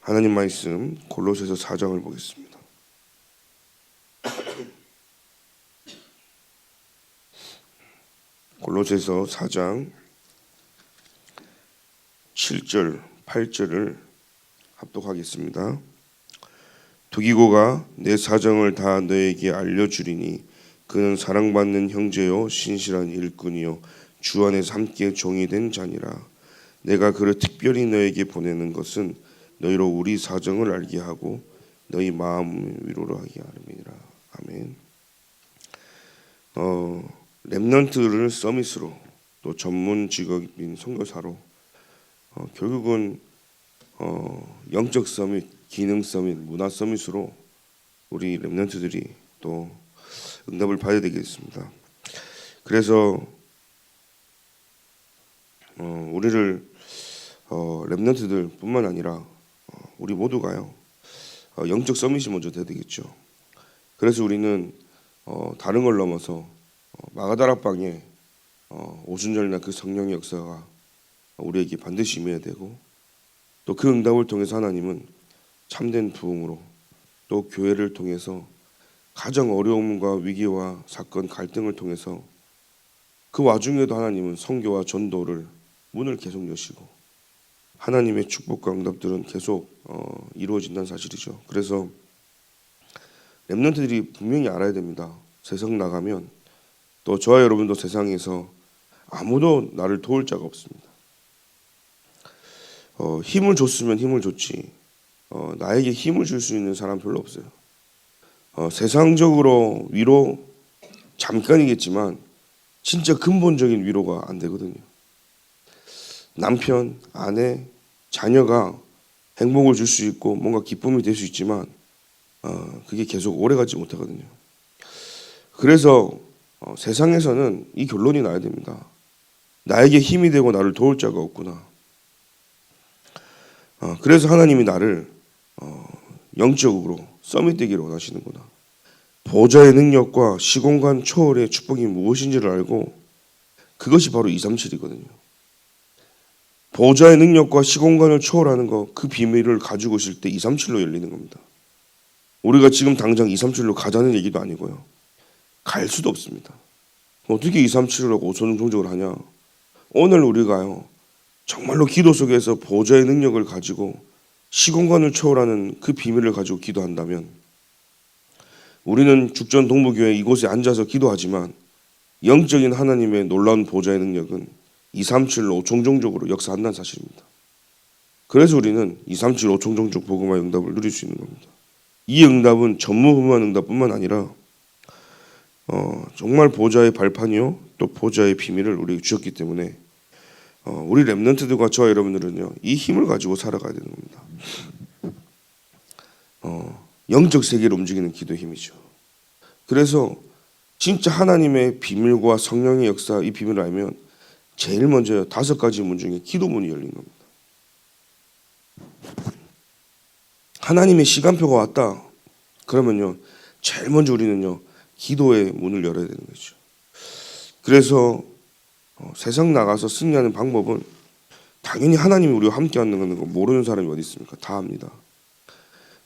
하나님 말씀 골로새서 4장을 보겠습니다. 골로새서 4장 7절, 8절을 합독하겠습니다. 두기고가 내 사정을 다 너에게 알려주리니 그는 사랑받는 형제요 신실한 일꾼이요 주 안에서 함께 종이 된 자니라. 내가 그를 특별히 너에게 보내는 것은 너희로 우리 사정을 알게 하고 너희 마음 위로를 하게 하름이니라. 아멘. 렘넌트를 서밋으로 또 전문 직업인 선교사로 결국은 영적 서밋, 기능 서밋, 문화 서밋으로 우리 렘넌트들이 또 응답을 받아야 되겠습니다. 그래서 우리를 렘넌트들뿐만 아니라 우리 모두가요 영적 서밋이 먼저 돼야 되겠죠. 그래서 우리는 다른 걸 넘어서 마가다락방에 오순절날 그 성령의 역사가 우리에게 반드시 임해야 되고 또 그 응답을 통해서 하나님은 참된 부흥으로 또 교회를 통해서 가장 어려움과 위기와 사건 갈등을 통해서 그 와중에도 하나님은 선교와 전도를 문을 계속 여시고 하나님의 축복과 응답들은 계속 이루어진다는 사실이죠. 그래서 렘넌트들이 분명히 알아야 됩니다. 세상 나가면 또 저와 여러분도 세상에서 아무도 나를 도울 자가 없습니다. 힘을 줬으면 힘을 줬지 나에게 힘을 줄 수 있는 사람 별로 없어요. 세상적으로 위로 잠깐이겠지만 진짜 근본적인 위로가 안 되거든요. 남편, 아내, 자녀가 행복을 줄 수 있고 뭔가 기쁨이 될 수 있지만 그게 계속 오래가지 못하거든요. 그래서 세상에서는 이 결론이 나야 됩니다. 나에게 힘이 되고 나를 도울 자가 없구나. 그래서 하나님이 나를 영적으로 서밋되기를 원하시는구나. 보좌의 능력과 시공간 초월의 축복이 무엇인지를 알고 그것이 바로 237이거든요. 보좌의 능력과 시공간을 초월하는 것, 그 비밀을 가지고 있을 때 237로 열리는 겁니다. 우리가 지금 당장 237로 가자는 얘기도 아니고요. 갈 수도 없습니다. 어떻게 237을 하고 오천종족을 하냐. 오늘 우리가요 정말로 기도 속에서 보좌의 능력을 가지고 시공간을 초월하는 그 비밀을 가지고 기도한다면 우리는 죽전 동부교회 이곳에 앉아서 기도하지만 영적인 하나님의 놀라운 보좌의 능력은 237로 오총종족으로 역사한다는 사실입니다. 그래서 우리는 237 오총종족 복음화의 응답을 누릴 수 있는 겁니다. 이 응답은 전무후무한 응답뿐만 아니라 정말 보좌의 발판이요 또 보좌의 비밀을 우리에게 주셨기 때문에 우리 렘넌트들과 저와 여러분들은요 이 힘을 가지고 살아가야 되는 겁니다. 영적 세계를 움직이는 기도의 힘이죠. 그래서 진짜 하나님의 비밀과 성령의 역사 이 비밀을 알면 제일 먼저 5가지 문 중에 기도문이 열린 겁니다. 하나님의 시간표가 왔다 그러면요 제일 먼저 우리는요 기도의 문을 열어야 되는 거죠. 그래서 세상 나가서 승리하는 방법은 당연히 하나님이 우리와 함께 하는 거 모르는 사람이 어디 있습니까? 다 압니다.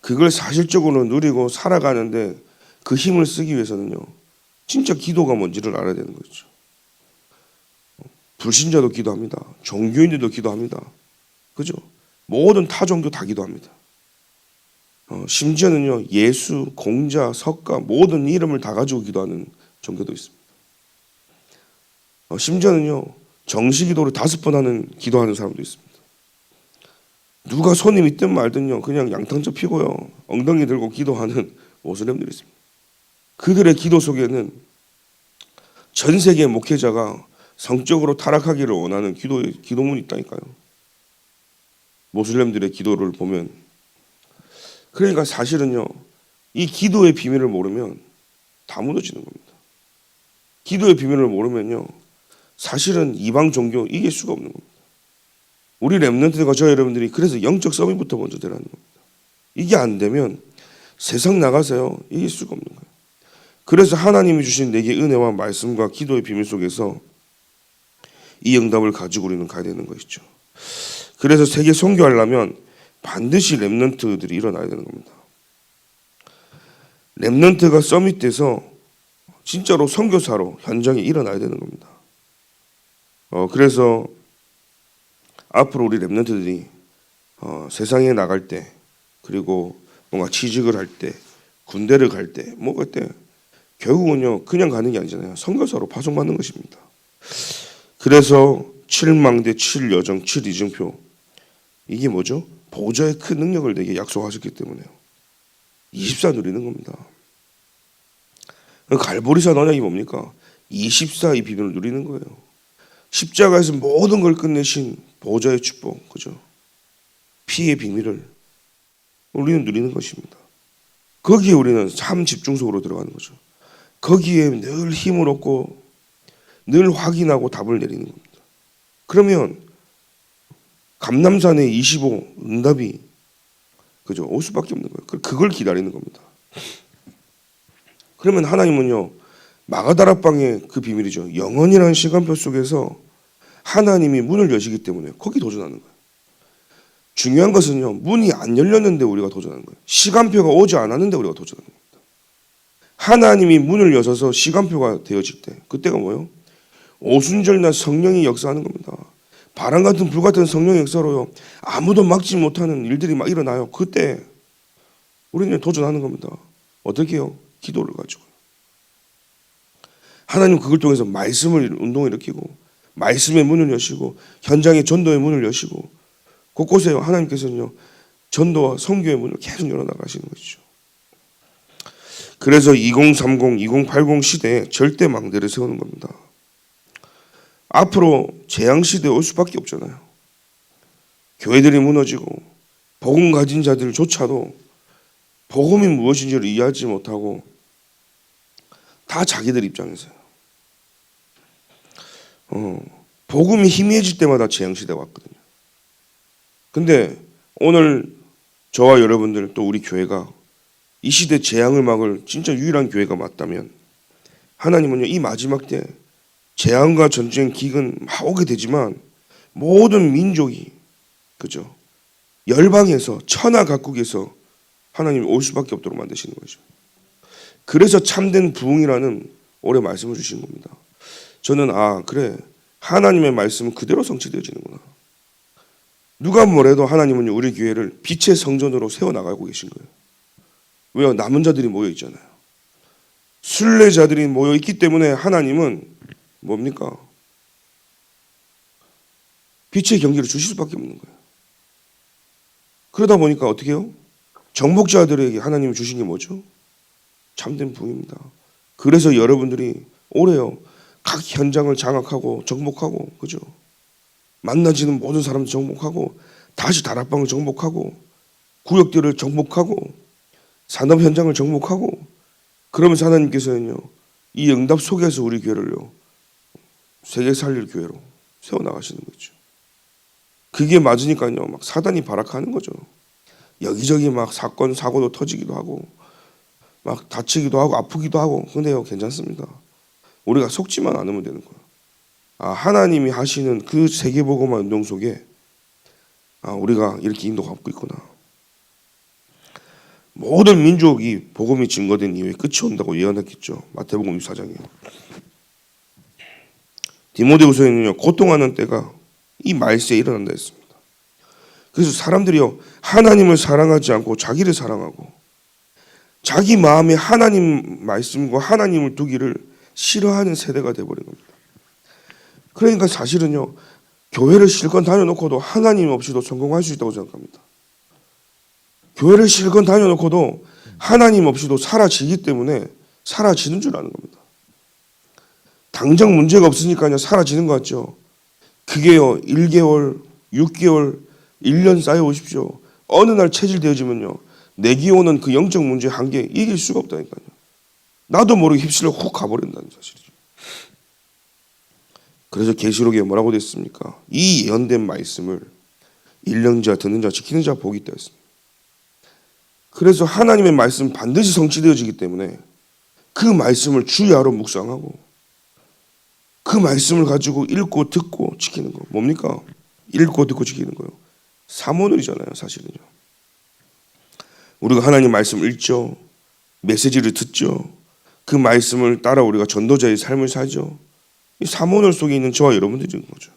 그걸 사실적으로 누리고 살아가는데 그 힘을 쓰기 위해서는요 진짜 기도가 뭔지를 알아야 되는 거죠. 불신자도 기도합니다. 종교인들도 기도합니다. 그죠? 모든 타 종교 다 기도합니다. 심지어는요 예수, 공자, 석가 모든 이름을 다 가지고 기도하는 종교도 있습니다. 심지어는요 정시기도를 5번 하는 기도하는 사람도 있습니다. 누가 손님 있든 말든요 그냥 양탕자 피고요 엉덩이 들고 기도하는 모슬렘들이 있습니다. 그들의 기도 속에는 전 세계 목회자가 성적으로 타락하기를 원하는 기도문이 있다니까요. 모슬렘들의 기도를 보면 그러니까 사실은요 이 기도의 비밀을 모르면 다 무너지는 겁니다. 기도의 비밀을 모르면요 사실은 이방 종교 이길 수가 없는 겁니다. 우리 렘넌트들과 저 여러분들이 그래서 영적 서밋부터 먼저 되라는 겁니다. 이게 안 되면 세상 나가서요 이길 수가 없는 거예요. 그래서 하나님이 주신 내게 은혜와 말씀과 기도의 비밀 속에서 이 응답을 가지고 우리는 가야 되는 것이죠. 그래서 세계 선교하려면 반드시 렘넌트들이 일어나야 되는 겁니다. 렘넌트가 서밋돼서 진짜로 선교사로 현장에 일어나야 되는 겁니다. 그래서 앞으로 우리 렘넌트들이 세상에 나갈 때, 그리고 뭔가 취직을 할 때, 군대를 갈 때, 뭐 갈 때, 결국은요 그냥 가는 게 아니잖아요. 선교사로 파송받는 것입니다. 그래서 7망대, 7여정, 7이증표, 이게 뭐죠? 보좌의 큰 능력을 내게 약속하셨기 때문에요. 24 누리는 겁니다. 갈보리산 언약이 뭡니까? 24 이 비밀을 누리는 거예요. 십자가에서 모든 걸 끝내신 보좌의 축복, 그죠? 피의 비밀을 우리는 누리는 것입니다. 거기에 우리는 참 집중적으로 들어가는 거죠. 거기에 늘 힘을 얻고 늘 확인하고 답을 내리는 겁니다. 그러면 감남산의 25 응답이 그죠? 올 수밖에 없는 거예요. 그걸 기다리는 겁니다. 그러면 하나님은요 마가다락방의 그 비밀이죠. 영원이라는 시간표 속에서 하나님이 문을 여시기 때문에 거기 도전하는 거예요. 중요한 것은요 문이 안 열렸는데 우리가 도전하는 거예요. 시간표가 오지 않았는데 우리가 도전하는 겁니다. 하나님이 문을 여셔서 시간표가 되어질 때 그때가 뭐예요? 오순절날 성령이 역사하는 겁니다. 바람 같은 불 같은 성령의 역사로요 아무도 막지 못하는 일들이 막 일어나요. 그때 우리는 도전하는 겁니다. 어떻게 해요? 기도를 가지고. 하나님 그걸 통해서 말씀을 운동을 일으키고 말씀의 문을 여시고 현장의 전도의 문을 여시고 곳곳에 하나님께서는요 전도와 선교의 문을 계속 열어나가시는 것이죠. 그래서 2030, 2080 시대에 절대 망대를 세우는 겁니다. 앞으로 재앙시대에 올 수밖에 없잖아요. 교회들이 무너지고 복음 가진 자들조차도 복음이 무엇인지를 이해하지 못하고 다 자기들 입장에서요. 복음이 희미해질 때마다 재앙시대가 왔거든요. 근데 오늘 저와 여러분들 또 우리 교회가 이 시대 재앙을 막을 진짜 유일한 교회가 맞다면 하나님은요 이 마지막 때 재앙과 전쟁 기근 막 오게 되지만 모든 민족이 그죠 열방에서 천하 각국에서 하나님이 올 수밖에 없도록 만드시는 거죠. 그래서 참된 부흥이라는 올해 말씀을 주신 겁니다. 저는 그래 하나님의 말씀은 그대로 성취되어지는구나. 누가 뭐래도 하나님은 우리 교회를 빛의 성전으로 세워나가고 계신 거예요. 왜요? 남은 자들이 모여 있잖아요. 순례자들이 모여 있기 때문에 하나님은 뭡니까? 빛의 경기를 주실 수밖에 없는 거예요. 그러다 보니까 어떻게 해요? 정복자들에게 하나님이 주신 게 뭐죠? 참된 부흥입니다. 그래서 여러분들이 올해요 각 현장을 장악하고 정복하고 그죠? 만나지는 모든 사람들 정복하고 다시 다락방을 정복하고 구역들을 정복하고 산업 현장을 정복하고 그러면서 하나님께서는요 이 응답 속에서 우리 교회를요 세계 살릴 교회로 세워나가시는 거죠. 그게 맞으니까요 막 사단이 발악하는 거죠. 여기저기 막 사건 사고도 터지기도 하고 막 다치기도 하고 아프기도 하고 근데요 괜찮습니다. 우리가 속지만 않으면 되는 거예요. 하나님이 하시는 그 세계복음화 운동 속에 우리가 이렇게 인도하고 있구나. 모든 민족이 복음이 증거된 이후에 끝이 온다고 예언했겠죠. 마태복음 24장이요. 디모데후서에는요 고통하는 때가 이 말세에 일어난다 했습니다. 그래서 사람들이요 하나님을 사랑하지 않고 자기를 사랑하고 자기 마음에 하나님 말씀과 하나님을 두기를 싫어하는 세대가 되어버린 겁니다. 그러니까 사실은요 교회를 실컷 다녀놓고도 하나님 없이도 성공할 수 있다고 생각합니다. 교회를 실컷 다녀놓고도 하나님 없이도 사라지기 때문에 사라지는 줄 아는 겁니다. 당장 문제가 없으니까요 사라지는 것 같죠. 그게요 1개월, 6개월, 1년 쌓여오십시오. 어느 날 체질되어지면요 내게 오는 그 영적 문제 한계 이길 수가 없다니까요. 나도 모르게 휩쓸려 훅 가버린다는 사실이죠. 그래서 계시록에 뭐라고 됐습니까? 이 예언된 말씀을 읽는 자, 듣는 자, 지키는 자 복이 있다 했습니다. 그래서 하나님의 말씀 반드시 성취되어지기 때문에 그 말씀을 주야로 묵상하고 그 말씀을 가지고 읽고 듣고 지키는 거 뭡니까? 읽고 듣고 지키는 거요. 사모늘이잖아요, 사실은요. 우리가 하나님 말씀을 읽죠. 메시지를 듣죠. 그 말씀을 따라 우리가 전도자의 삶을 살죠. 이 사모늘 속에 있는 저와 여러분들인 거죠.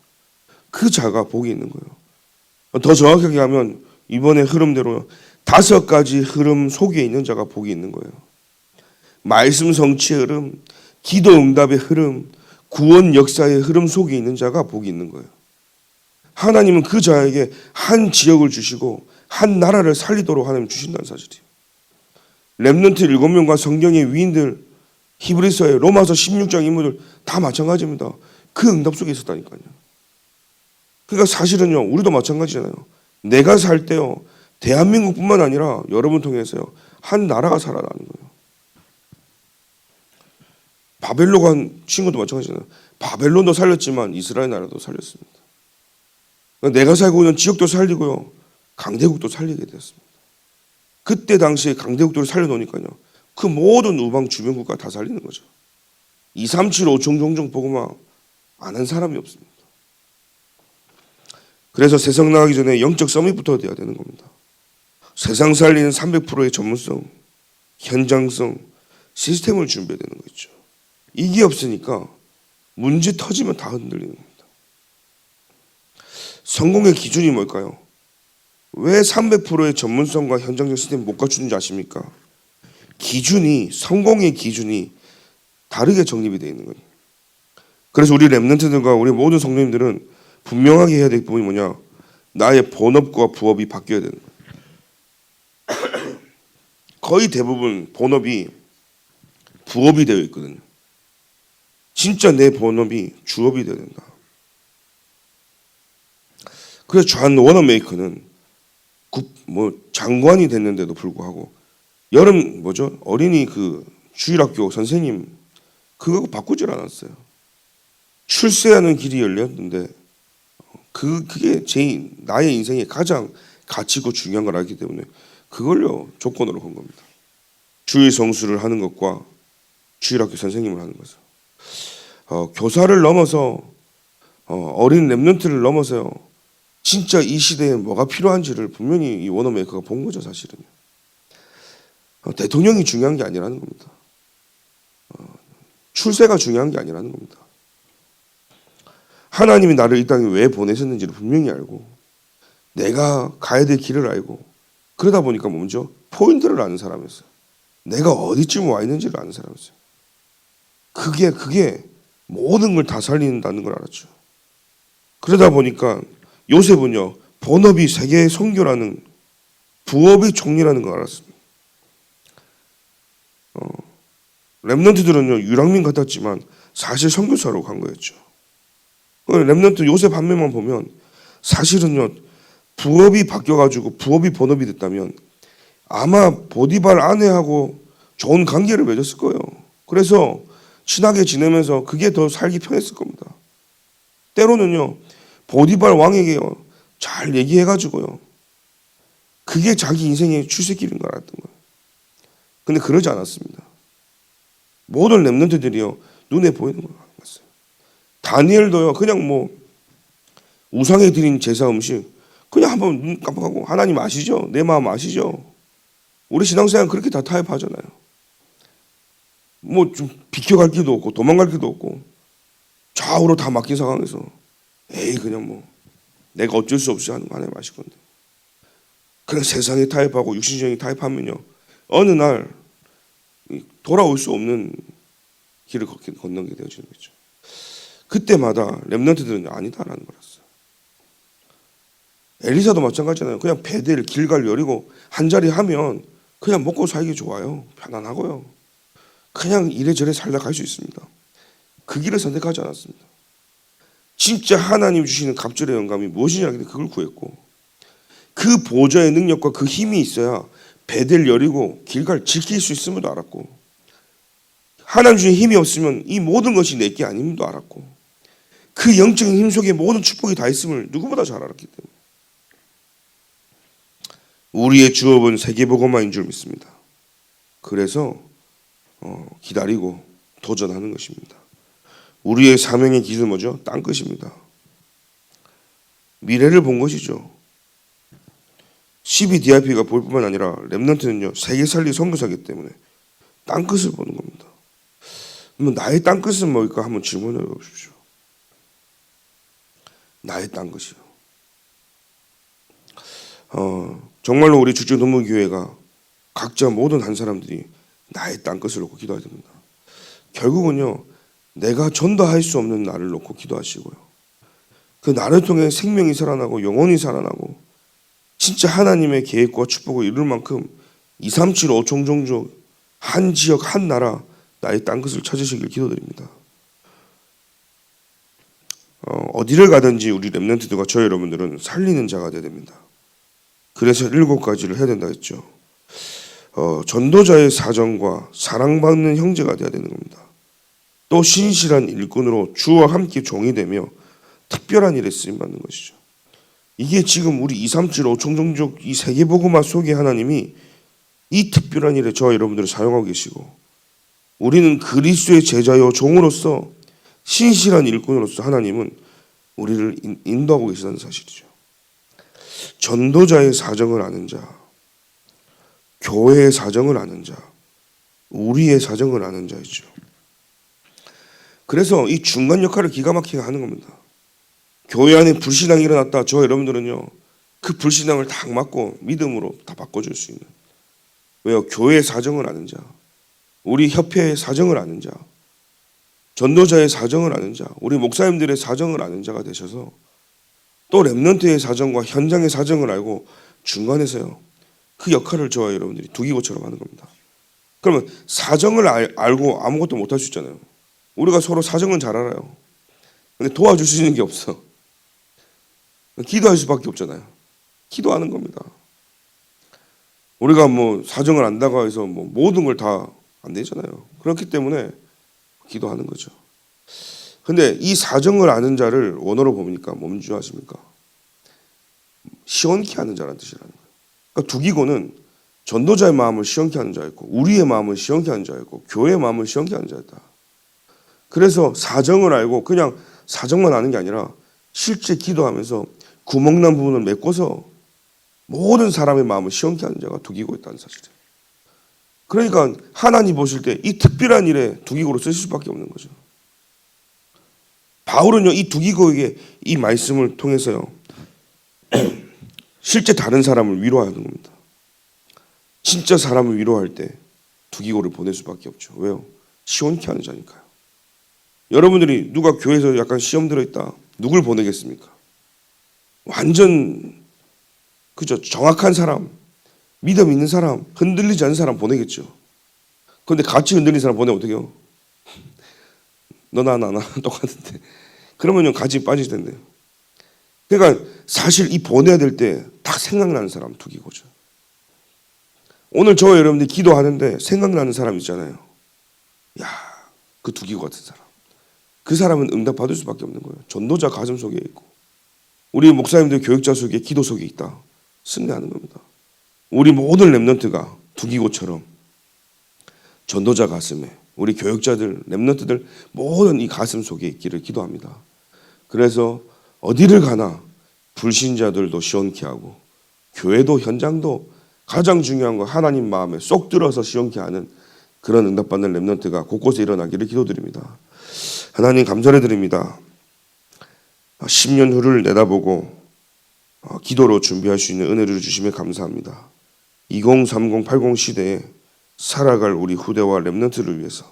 그 자가 복이 있는 거예요. 더 정확하게 하면 이번에 흐름대로 5가지 흐름 속에 있는 자가 복이 있는 거예요. 말씀 성취의 흐름, 기도 응답의 흐름, 구원 역사의 흐름 속에 있는 자가 복이 있는 거예요. 하나님은 그 자에게 한 지역을 주시고 한 나라를 살리도록 하나님 주신다는 사실이에요. 렘넌트 7명과 성경의 위인들, 히브리서의 로마서 16장 인물들 다 마찬가지입니다. 그 응답 속에 있었다니까요. 그러니까 사실은요, 우리도 마찬가지잖아요. 내가 살 때요, 대한민국뿐만 아니라 여러분 통해서요, 한 나라가 살아나는 거예요. 바벨로 간 친구도 마찬가지잖아요. 바벨론도 살렸지만 이스라엘 나라도 살렸습니다. 그러니까 내가 살고 있는 지역도 살리고요, 강대국도 살리게 되었습니다. 그때 당시에 강대국들을 살려놓으니까요, 그 모든 우방 주변 국가 다 살리는 거죠. 237 5총 종종 복음화 안 한 사람이 없습니다. 그래서 세상 나가기 전에 영적 서밋부터 돼야 되는 겁니다. 세상 살리는 300%의 전문성, 현장성, 시스템을 준비해야 되는 거죠. 이게 없으니까 문제 터지면 다 흔들리는 겁니다. 성공의 기준이 뭘까요? 왜 300%의 전문성과 현장적 시스템을 못 갖추는지 아십니까? 성공의 기준이 다르게 정립이 되어 있는 거예요. 그래서 우리 렘넌트들과 우리 모든 성도님들은 분명하게 해야 될 부분이 뭐냐? 나의 본업과 부업이 바뀌어야 되는 거예요. 거의 대부분 본업이 부업이 되어 있거든요. 진짜 내 본업이 주업이 되어야 된다. 그래서 존 워너메이커는 장관이 됐는데도 불구하고 여름 어린이 그 주일학교 선생님 그거 바꾸질 않았어요. 출세하는 길이 열렸는데 그게 나의 인생에 가장 가치고 중요한 걸 알기 때문에 그걸요 조건으로 건 겁니다. 주일 성수를 하는 것과 주일학교 선생님을 하는 것을 교사를 넘어서 어린 렘넌트를 넘어서요 진짜 이 시대에 뭐가 필요한지를 분명히 이 워너메이커가 본 거죠. 사실은요. 대통령이 중요한 게 아니라는 겁니다. 출세가 중요한 게 아니라는 겁니다. 하나님이 나를 이 땅에 왜 보내셨는지를 분명히 알고 내가 가야 될 길을 알고 그러다 보니까 먼저 포인트를 아는 사람이었어요. 내가 어디쯤 와 있는지를 아는 사람이었어요. 그게 모든 걸 다 살린다는 걸 알았죠. 그러다 보니까 요셉은요 본업이 세계 선교라는 부업이 총리라는 걸 알았습니다. 렘넌트들은요 유랑민 같았지만 사실 선교사로 간 거였죠. 렘넌트 요셉 한 명만 보면 사실은요 부업이 바뀌어가지고 부업이 본업이 됐다면 아마 보디발 아내하고 좋은 관계를 맺었을 거예요. 그래서 친하게 지내면서 그게 더 살기 편했을 겁니다. 때로는요 보디발 왕에게요 잘 얘기해가지고요 그게 자기 인생의 출세길인 걸 알았던 거예요. 근데 그러지 않았습니다. 모든 렘넌트들이요 눈에 보이는 걸 알았어요. 다니엘도요 그냥 우상에 드린 제사 음식 그냥 한번 눈 깜빡하고 하나님 아시죠? 내 마음 아시죠? 우리 신앙생활 그렇게 다 타협하잖아요. 좀 비켜갈 길도 없고 도망갈 길도 없고 좌우로 다 막힌 상황에서 그냥 내가 어쩔 수 없이 하나님 아실 건데 그냥 세상에 타협하고 육신적인 타협하면요 어느 날 돌아올 수 없는 길을 건너게 되어지는 거죠. 그때마다 렘넌트들은 아니다라는 거였어요. 엘리사도 마찬가지잖아요. 그냥 베델, 길갈 여리고 한 자리 하면 그냥 먹고 살기 좋아요. 편안하고요. 그냥 이래저래 살다 갈 수 있습니다. 그 길을 선택하지 않았습니다. 진짜 하나님 주시는 갑절의 영감이 무엇이냐 그걸 구했고 그 보좌의 능력과 그 힘이 있어야 베델 여리고 길갈 지킬 수 있음을도 알았고 하나님 주신 힘이 없으면 이 모든 것이 내게 아님도 알았고 그 영적인 힘 속에 모든 축복이 다 있음을 누구보다 잘 알았기 때문에 우리의 주업은 세계복음화인 줄 믿습니다. 그래서 기다리고 도전하는 것입니다. 우리의 사명의 기준은 뭐죠? 땅끝입니다. 미래를 본 것이죠. CBDIP가 볼 뿐만 아니라 렘넌트는요 세계 살리 선교사이기 때문에 땅끝을 보는 겁니다. 그러면 나의 땅끝은 뭘까 한번 질문해 보십시오. 나의 땅끝이요. 정말로 우리 주주동문교회가 각자 모든 한 사람들이 나의 땅끝을 놓고 기도해야 됩니다. 결국은요 내가 전도할 수 없는 나를 놓고 기도하시고요. 그 나를 통해 생명이 살아나고 영혼이 살아나고 진짜 하나님의 계획과 축복을 이룰 만큼 2, 3, 7, 5 종족 한 지역 한 나라 나의 땅끝을 찾으시길 기도드립니다. 어디를 가든지 우리 렘넌트들과 저 여러분들은 살리는 자가 되어야 됩니다. 그래서 7가지를 해야 된다 했죠. 전도자의 사정과 사랑받는 형제가 되어야 되는 겁니다. 또 신실한 일꾼으로 주와 함께 종이 되며 특별한 일에 쓰임받는 것이죠. 이게 지금 우리 2, 3, 7, 5 총종족 이 세계복음화 속에 하나님이 이 특별한 일에 저와 여러분들을 사용하고 계시고 우리는 그리스도의 제자요 종으로서 신실한 일꾼으로서 하나님은 우리를 인도하고 계시다는 사실이죠. 전도자의 사정을 아는 자, 교회의 사정을 아는 자, 우리의 사정을 아는 자이죠. 그래서 이 중간 역할을 기가 막히게 하는 겁니다. 교회 안에 불신앙이 일어났다. 저 여러분들은요 그 불신앙을 딱 막고 믿음으로 다 바꿔줄 수 있는. 왜요? 교회의 사정을 아는 자, 우리 협회의 사정을 아는 자, 전도자의 사정을 아는 자, 우리 목사님들의 사정을 아는 자가 되셔서 또 렘넌트의 사정과 현장의 사정을 알고 중간에서요 그 역할을 저와 여러분들이 두기고처럼 하는 겁니다. 그러면 사정을 알고 아무것도 못할 수 있잖아요. 우리가 서로 사정은 잘 알아요. 근데 도와줄 수 있는 게 없어. 기도할 수밖에 없잖아요. 기도하는 겁니다. 우리가 뭐 사정을 안다고 해서 뭐 모든 걸 다 안 되잖아요. 그렇기 때문에 기도하는 거죠. 근데 이 사정을 아는 자를 원어로 보니까 뭔 줄 아십니까? 시원케 하는 자라는 뜻이라는 거예요. 그러니까 두기고는 전도자의 마음을 시원케 하는 자였고 우리의 마음을 시원케 하는 자였고 교회의 마음을 시원케 하는 자였다. 그래서 사정을 알고 그냥 사정만 아는 게 아니라 실제 기도하면서 구멍난 부분을 메꿔서 모든 사람의 마음을 시원케 하는 자가 두기고 있다는 사실이에요. 그러니까 하나님 보실 때 이 특별한 일에 두기고로 쓰실 수밖에 없는 거죠. 바울은요 이 두기고에게 이 말씀을 통해서요 실제 다른 사람을 위로하는 겁니다. 진짜 사람을 위로할 때 두기고를 보낼 수밖에 없죠. 왜요? 시원케 하는 자니까요. 여러분들이 누가 교회에서 약간 시험 들어있다 누굴 보내겠습니까? 완전 그죠 정확한 사람, 믿음 있는 사람, 흔들리지 않는 사람 보내겠죠. 그런데 같이 흔들리는 사람 보내면 어떻게 해요? 너나 나나 똑같은데 그러면 같이 빠질 텐데요. 그러니까 사실 이 보내야 될 때 딱 생각나는 사람 두기고죠. 오늘 저와 여러분들이 기도하는데 생각나는 사람 있잖아요. 야, 그 두기고 같은 사람. 그 사람은 응답받을 수밖에 없는 거예요. 전도자 가슴 속에 있고 우리 목사님들 교육자 속에 기도 속에 있다. 승리하는 겁니다. 우리 모든 렘넌트가 두기고처럼 전도자 가슴에 우리 교육자들 렘넌트들 모든 이 가슴 속에 있기를 기도합니다. 그래서 어디를 가나 불신자들도 시원케 하고 교회도 현장도 가장 중요한 거 하나님 마음에 쏙 들어서 시원케 하는 그런 응답받는 렘넌트가 곳곳에 일어나기를 기도드립니다. 하나님 감사드립니다. 10년 후를 내다보고 기도로 준비할 수 있는 은혜를 주시며 감사합니다. 2030, 80 시대에 살아갈 우리 후대와 렘넌트를 위해서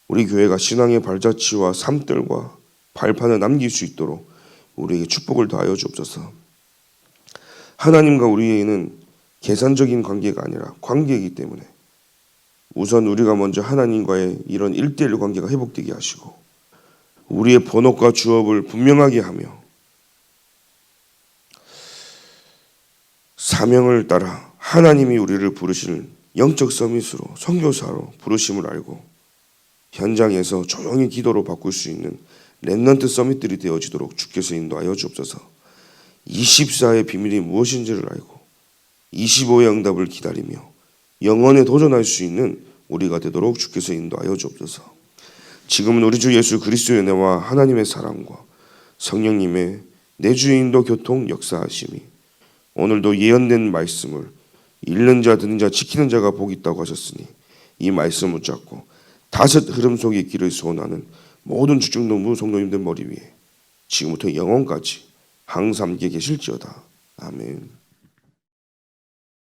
우리 교회가 신앙의 발자취와 삶들과 발판을 남길 수 있도록 우리에게 축복을 더하여 주옵소서. 하나님과 우리에게는 계산적인 관계가 아니라 관계이기 때문에 우선 우리가 먼저 하나님과의 이런 1:1 관계가 회복되게 하시고 우리의 본업과 주업을 분명하게 하며 사명을 따라 하나님이 우리를 부르실 영적 서밋으로 선교사로 부르심을 알고 현장에서 조용히 기도로 바꿀 수 있는 렘넌트 서밋들이 되어지도록 주께서 인도하여 주옵소서. 24의 비밀이 무엇인지를 알고 25의 응답을 기다리며 영원에 도전할 수 있는 우리가 되도록 주께서 인도하여 주옵소서. 지금은 우리 주 예수 그리스도의 은혜와 하나님의 사랑과 성령님의 내주의 인도 교통 역사하심이 오늘도 예언된 말씀을 읽는 자, 듣는 자, 지키는 자가 복이 있다고 하셨으니 이 말씀을 붙잡고 다섯 흐름 속에 있기를 소원하는 모든 주중동부 성도님들 머리 위에 지금부터 영원까지 항상 함께 계실지어다. 아멘.